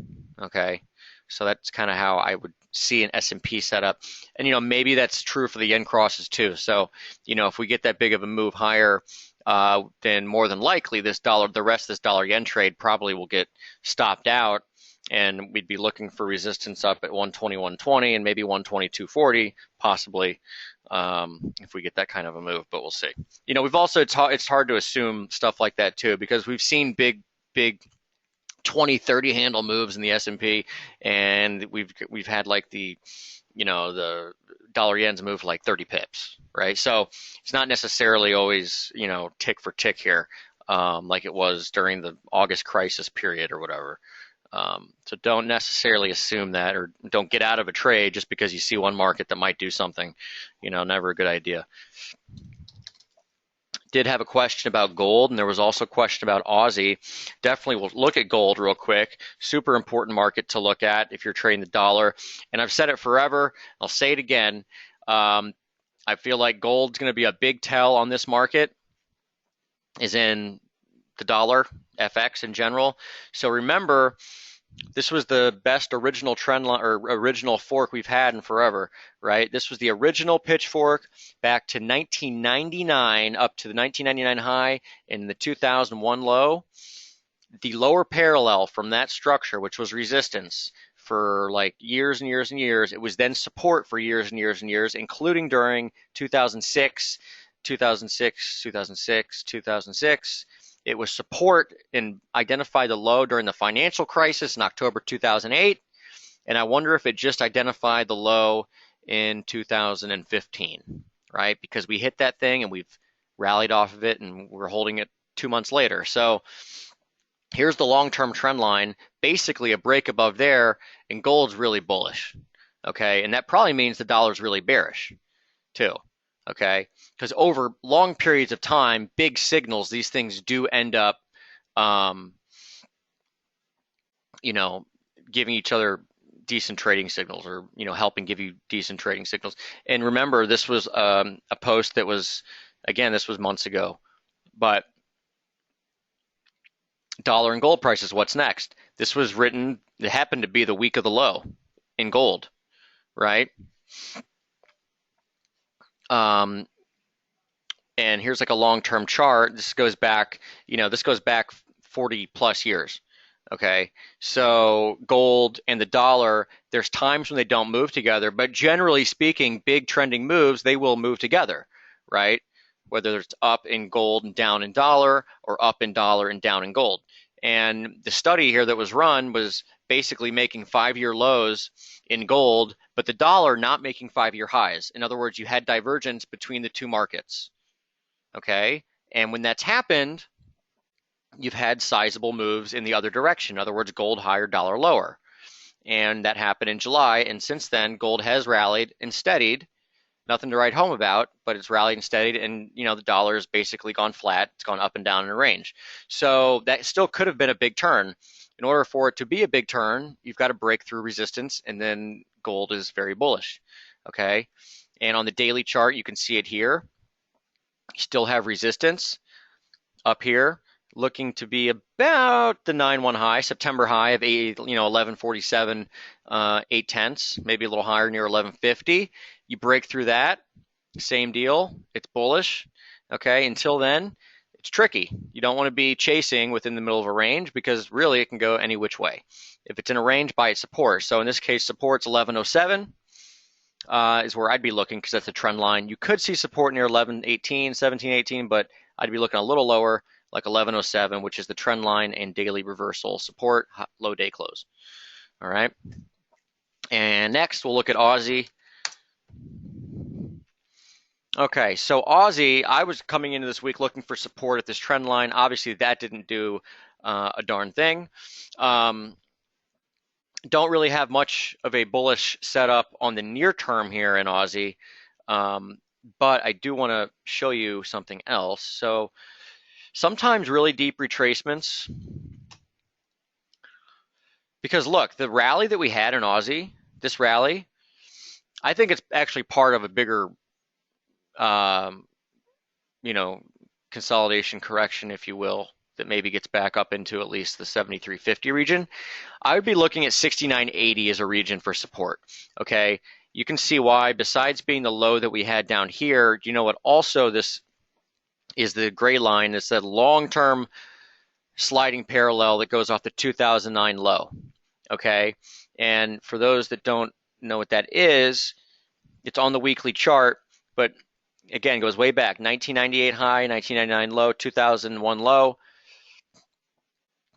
Okay, so that's kind of how I would see an S&P setup, and maybe that's true for the yen crosses too. So if we get that big of a move higher, then more than likely the rest of this dollar yen trade probably will get stopped out, and we'd be looking for resistance up at 121.20 and maybe 122.40 possibly, if we get that kind of a move. But we'll see. We've also it's hard to assume stuff like that too, because we've seen big 20, 30 handle moves in the S&P, and we've had like the dollar yen's moved like 30 pips, right? So it's not necessarily always tick for tick here, like it was during the August crisis period or whatever. So don't necessarily assume that, or don't get out of a trade just because you see one market that might do something. Never a good idea. Did have a question about gold, and there was also a question about Aussie. Definitely we'll look at gold real quick. Super important market to look at if you're trading the dollar. And I've said it forever. I'll say it again. I feel like gold's going to be a big tell on this market, is in the dollar, FX in general. So remember, this was the best original trend line or original fork we've had in forever, right? This was the original pitchfork back to 1999 up to the 1999 high and the 2001 low. The lower parallel from that structure, which was resistance for like years and years and years, it was then support for years and years and years, including during 2006, 2006, 2006, 2006. It was support and identified the low during the financial crisis in October 2008. And I wonder if it just identified the low in 2015, right? Because we hit that thing and we've rallied off of it, and we're holding it 2 months later. So here's the long-term trend line, basically a break above there, and gold's really bullish, okay? And that probably means the dollar's really bearish too. Okay, because over long periods of time, big signals, these things do end up, giving each other decent trading signals, or helping give you decent trading signals. And remember, this was a post that was, again, this was months ago, but dollar and gold prices, what's next? This was written, it happened to be the week of the low in gold, right? And here's like a long-term chart. This goes back, 40 plus years. Okay, so gold and the dollar, there's times when they don't move together, but generally speaking, big trending moves, they will move together, right? Whether it's up in gold and down in dollar, or up in dollar and down in gold. And the study here that was run was basically making 5-year lows in gold, but the dollar not making 5-year highs. In other words, you had divergence between the two markets. Okay, and when that's happened, you've had sizable moves in the other direction. In other words, gold higher, dollar lower. And that happened in July, and since then, gold has rallied and steadied. Nothing to write home about, but it's rallied and steadied, and the dollar has basically gone flat. It's gone up and down in a range. So that still could have been a big turn. In order for it to be a big turn, you've got to break through resistance, and then gold is very bullish. Okay, and on the daily chart, you can see it here. You still have resistance up here, looking to be about the 9-1 high, September high of 1147, 8/10, maybe a little higher near 1150. You break through that, same deal. It's bullish. Okay, until then, it's tricky. You don't want to be chasing within the middle of a range, because really it can go any which way. If it's in a range, buy its support. So in this case, support's 1107. Is where I'd be looking, because that's a trend line. You could see support near 1118, 1718, but I'd be looking a little lower, like 1107, which is the trend line and daily reversal support, low day close. All right. And next, we'll look at Aussie. Okay, so Aussie, I was coming into this week looking for support at this trend line. Obviously, that didn't do a darn thing. Don't really have much of a bullish setup on the near term here in Aussie, but I do want to show you something else. So sometimes really deep retracements, because look, the rally that we had in Aussie, this rally, I think it's actually part of a bigger um, you know, consolidation correction, if you will, that maybe gets back up into at least the 73.50 region, I would be looking at 69.80 as a region for support. Okay, you can see why. Besides being the low that we had down here, you know what? Also, this is the gray line. It's that long-term sliding parallel that goes off the 2009 low. Okay, and for those that don't know what that is, it's on the weekly chart, but again, goes way back. 1998 high, 1999 low, 2001 low.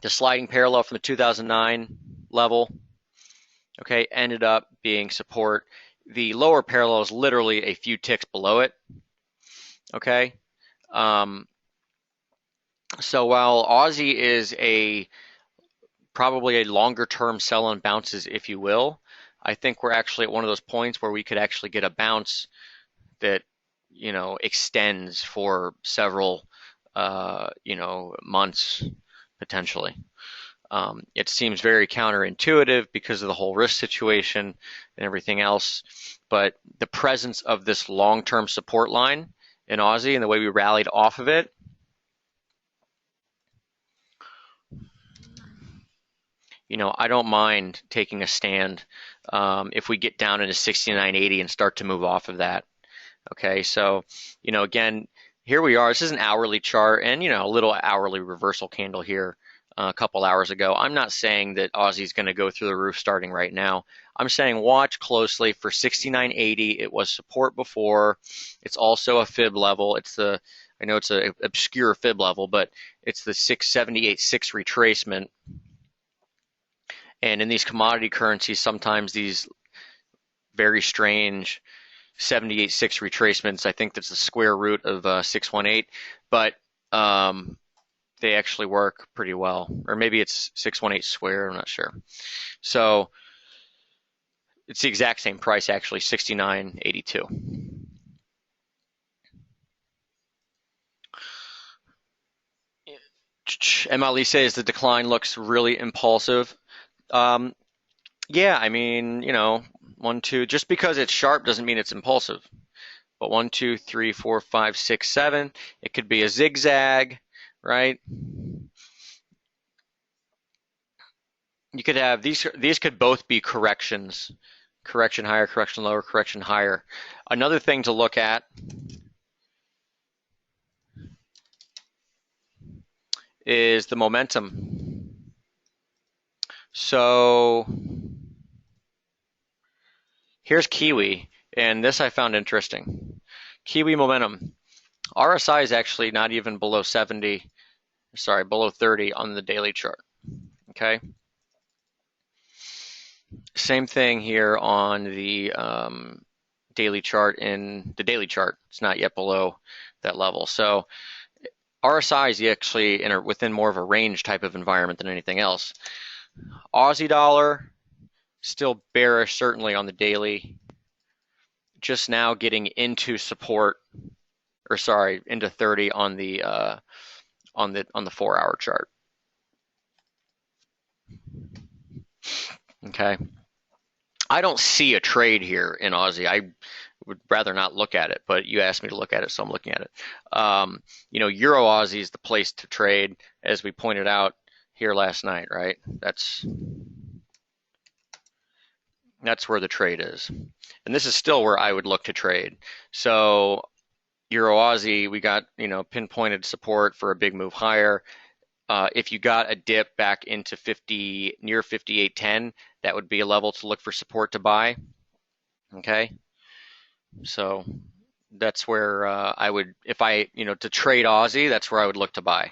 The sliding parallel from the 2009 level, okay, ended up being support. The lower parallel is literally a few ticks below it, okay? Um, so while Aussie is probably a longer term sell on bounces, if you will, I think we're actually at one of those points where we could actually get a bounce that, extends for several, months potentially. It seems very counterintuitive because of the whole risk situation and everything else, but the presence of this long-term support line in Aussie and the way we rallied off of it, I don't mind taking a stand if we get down into 69.80 and start to move off of that. Okay, so, again, here we are. This is an hourly chart and, a little hourly reversal candle here a couple hours ago. I'm not saying that Aussie's going to go through the roof starting right now. I'm saying watch closely for 69.80. It was support before. It's also a fib level. I know it's an obscure fib level, but it's the 678.6 retracement. And in these commodity currencies, sometimes these very strange 78.6 retracements. I think that's the square root of 618, but they actually work pretty well. Or maybe it's 618 square, I'm not sure. So it's the exact same price, actually, 69.82. MLE says the decline looks really impulsive. Um, yeah, I mean, 1, 2, just because it's sharp doesn't mean it's impulsive. But 1, 2, 3, 4, 5, 6, 7. It could be a zigzag, right? You could have these could both be corrections. Correction higher, correction lower, correction higher. Another thing to look at is the momentum. So here's Kiwi, and this I found interesting. Kiwi momentum. RSI is actually not even below 70, below 30 on the daily chart. Okay. Same thing here on the daily chart. In the daily chart, it's not yet below that level. So RSI is actually within more of a range type of environment than anything else. Aussie dollar, still bearish certainly on the daily. Just now getting into support, into 30 on the 4-hour chart. Okay. I don't see a trade here in Aussie. I would rather not look at it, but you asked me to look at it, so I'm looking at it. Euro Aussie is the place to trade, as we pointed out here last night, right? That's where the trade is. And this is still where I would look to trade. So Euro Aussie, we got, pinpointed support for a big move higher. If you got a dip back into near 58.10, that would be a level to look for support to buy. Okay. So that's where I would, if I, to trade Aussie, that's where I would look to buy.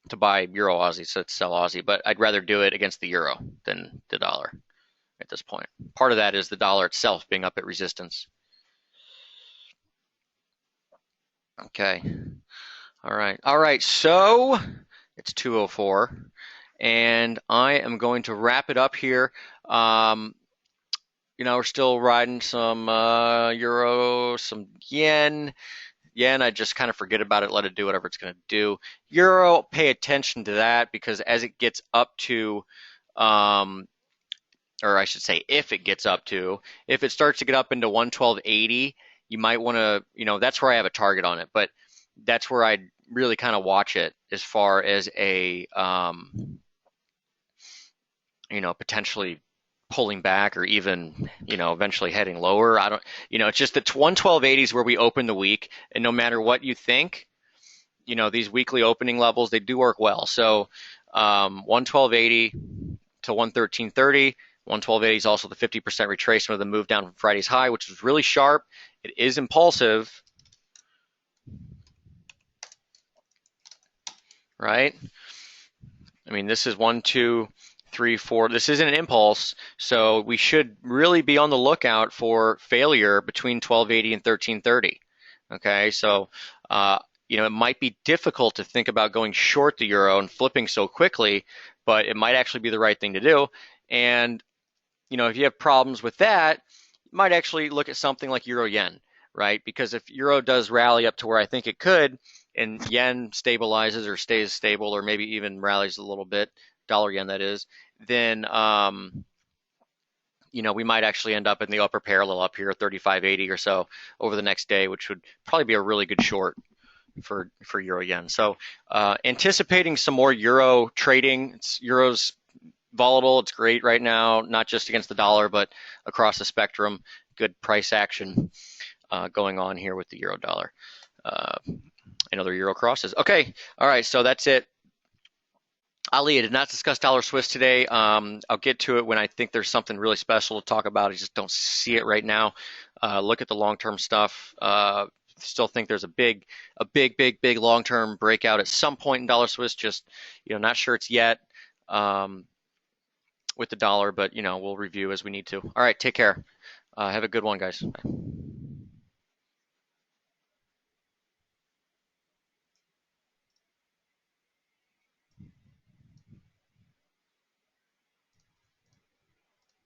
To buy Euro Aussie, so to sell Aussie, but I'd rather do it against the euro than the dollar at this point. Part of that is the dollar itself being up at resistance. Okay. All right. So it's 2:04, and I am going to wrap it up here. We're still riding some euro, some yen. Yen, I just kind of forget about it, let it do whatever it's going to do. Euro, pay attention to that because as it gets up to, or I should say, if it starts to get up into 112.80, you might want to, that's where I have a target on it, but that's where I'd really kind of watch it as far as a, potentially pulling back or even, eventually heading lower. I don't, it's just the 112.80 is where we open the week, and no matter what you think, these weekly opening levels, they do work well. So 112.80 to 113.30. 112.80 is also the 50% retracement of the move down from Friday's high, which was really sharp. It is impulsive, right? I mean, this is 1, 2, 3, 4. This isn't an impulse, so we should really be on the lookout for failure between 12.80 and 13.30. Okay, so it might be difficult to think about going short the euro and flipping so quickly, but it might actually be the right thing to do. And if you have problems with that, you might actually look at something like euro yen, right? Because if euro does rally up to where I think it could, and yen stabilizes or stays stable, or maybe even rallies a little bit, dollar yen that is, then we might actually end up in the upper parallel up here, 35.80 or so over the next day, which would probably be a really good short for euro yen. So anticipating some more euro trading. Euro's volatile. It's great right now, not just against the dollar, but across the spectrum. Good price action going on here with the euro dollar and other euro crosses. Okay, all right, so that's it. Ali, I did not discuss dollar Swiss today. I'll get to it when I think there's something really special to talk about. I just don't see it right now. Look at the long-term stuff. Still think there's a big long-term breakout at some point in dollar Swiss. Just not sure it's yet with the dollar, but we'll review as we need to. All right, take care. Have a good one, guys. Bye.